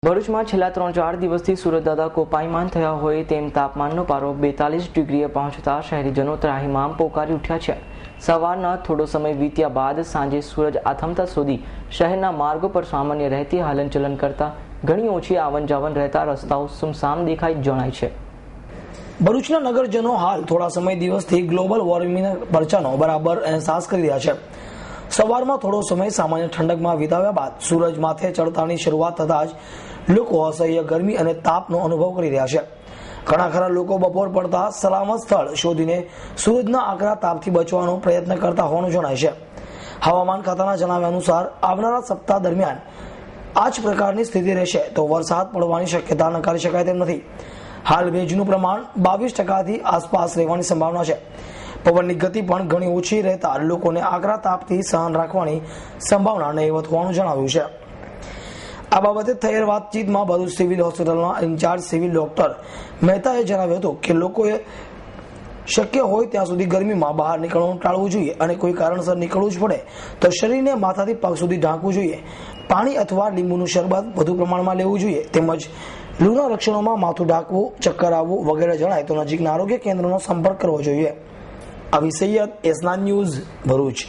ભરૂચમાં છેલ્લા 3-4 દિવસથી સૂરજદાદા કોપાયમાન થયા હોય તેમ તાપમાનનો પારો 42 ડિગ્રીએ પહોંચતા શહેરીજનો ત્રાહિમામ પોકારી ઉઠ્યા છે। સવારના થોડો સમય વીત્યા બાદ સાંજે સૂરજ આથમતા સુધી શહેરના માર્ગો પર સામાન્ય રહેતી હલનચલન કરતા ઘણી ઓછી આવન જાવન રહેતા રસ્તાઓ સુમસામ દેખાઈ જણાય છે। ભરૂચના નગરજનો હાલ થોડા સમય દિવસથી ગ્લોબલ વોર્મિંગના પડચાનો બરાબર અહેસાસ કરી રહ્યા છે। સવારમાં થોડો સમય સામાન્ય ઠંડકમાં વિતાવ્યા બાદ સૂરજ માથે ચડતાની શરૂઆત થતા જ લોકો અસહ્ય ગરમી અને તાપનો અનુભવ કરી રહ્યા છે। ઘણા ખરા લોકો બપોર પડતા સલામત સ્થળ શોધીને સૂરજના આકરા તાપથી બચવાનો પ્રયત્ન કરતા હોવાનું જણાય છે। હવામાન ખાતાના જણાવ્યા અનુસાર આવનારા સપ્તાહ દરમિયાન આ જ પ્રકારની સ્થિતિ રહેશે તો વરસાદ પડવાની શક્યતા નકારી શકાય તેમ નથી। હાલ ભેજનું પ્રમાણ 22% આસપાસ રહેવાની સંભાવના છે। પવનની ગતિ પણ ઘણી ઓછી રહેતા લોકોને આકરા તાપથી સહન રાખવાની સંભાવના નહીવત હોવાનું જણાવ્યું છે। આ બાબતે થયેલ વાતચીતમાં ભરૂચ સિવિલ હોસ્પિટલના ઇન્ચાર્જ સિવિલ ડોક્ટર મહેતાએ જણાવ્યું હતું કે લોકોએ શક્ય હોય ત્યાં સુધી ગરમીમાં બહાર નીકળવાનું ટાળવું જોઈએ અને કોઈ કારણસર નીકળવું જ પડે તો શરીરને માથાથી પગ સુધી ઢાંકવું જોઈએ। પાણી અથવા લીંબુનું શરબત વધુ પ્રમાણમાં લેવું જોઈએ તેમજ લૂના લક્ષણોમાં માથું ઢાંકવું, ચક્કર આવવું વગેરે જણાય તો નજીકના આરોગ્ય કેન્દ્રનો સંપર્ક કરવો જોઈએ। અવી સૈયદ, S9 ન્યૂઝ, ભરૂચ।